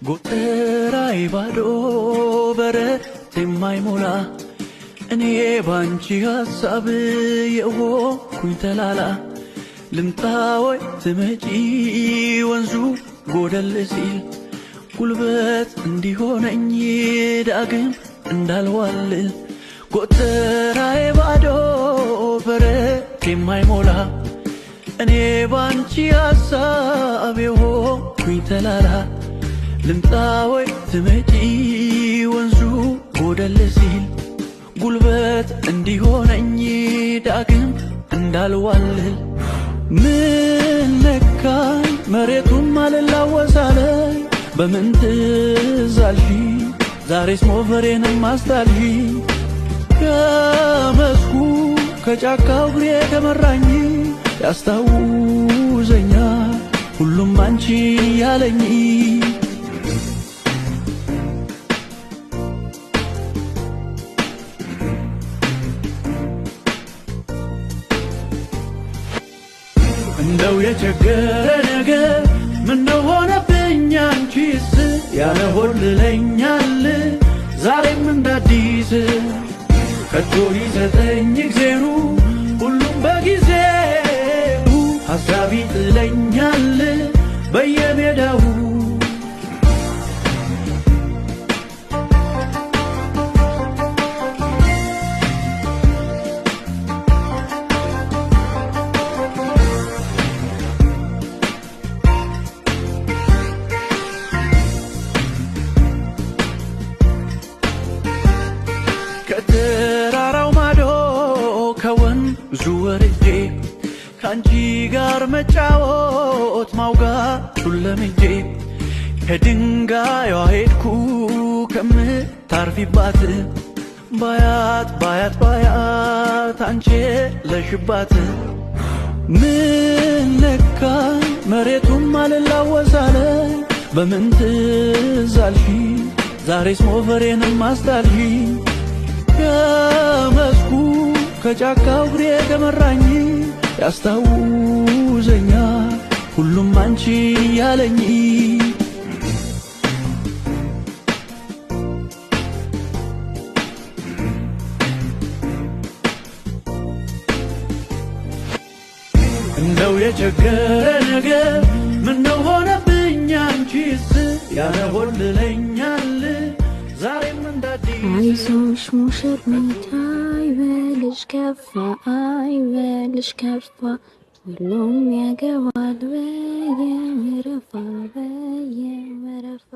ጎተራይ ባዶ በረት የማይሞላ እኔ ባንቺ ሐሳብ የሆንኩኝ ተላላ ልምጣ ወይ ትመጪ ወንዙ ጎደል ሲል ጉልበት እንዲሆነኝ ዳግም እንዳልዋልል ጎተራይ ባዶ በረት የማይሞላ እኔ ባንቺ ሐሳብ የሆንኩኝ ተላላ ልምጣ ወይ ትመጪ ወንዙ ጎደል ሲል ጉልበት እንዲሆነኝ ዳግም እንዳልዋልል ምን ነካኝ መሬቱም አልላወሳለኝ በምን ትዝ አልሽኝ ዛሬስ ሞፈሬንም አስጣልሽኝ ከመስኩ ከጫካው እግሬ ከመራኝ ያስታውሰኛል ሁሉም አንቺ ያለኝ እንደው የቸገረ ነገር ምነው ሆነብኝ አንቺስ ያለ ሆልለኛል ዛሬም እንዳዲስ ከቶ ይሰጠኝ እግዜሩ ሁሉም በጊዜው ሐሳብ ይጥለኛል በየሜዳው ከተራራው ማዶ ከወንዙ ወርጄ ካንቺ ጋር መጫወት ማውጋቱን ለምጄ ከድንጋዩ ሄድኩ ከምታርፊባት ባያት ባያት ባያት አንቺ ለሽባት ምን ነካኝ መሬቱም አልላወሳለኝ በምን ትዝ አልሽኝ ዛሬስ ሞፈሬንም አስጣልሽኝ ከመስኩ ከጫካው እግሬ ከመራኝ ያስታውሰኛል ሁሉም አንቺ ያለኝ እንደው የቸገረ ነገር ምነው ሆነብኝ አንቺስ ያለ ሆልለኛል ዛሬም እንዳዲስ አይዞሽ ሙሽሪት አይበልሽ ከፋ አይበልሽ ከፋ ሁሉም ያገባል በየወረፋ በየወረፋ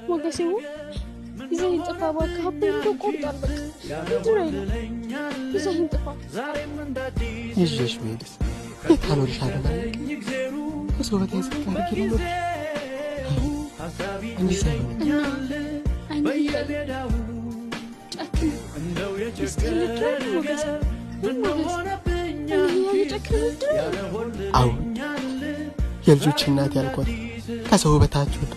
ሞገሴው ይዘኸኝ ጥፋ እባክህ አባዬ እንደው ቆርጧል በቃ ምንድን ነው ይዘኸኝ ጥፋ ይዤሽ መሄድስ የት አኖርሻለሁ ማለት ከሰው በታይ ስታርጊ ነው እንዲህ ሳይሆን አዎ የልጆች እናት ያልኳት ከሰው በታች ወጥ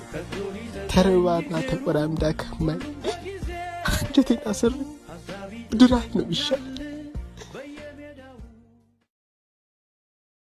ተርባና ተቆራምዳ ከማይ አንጀቴን አስር ድራት ነው ይሻል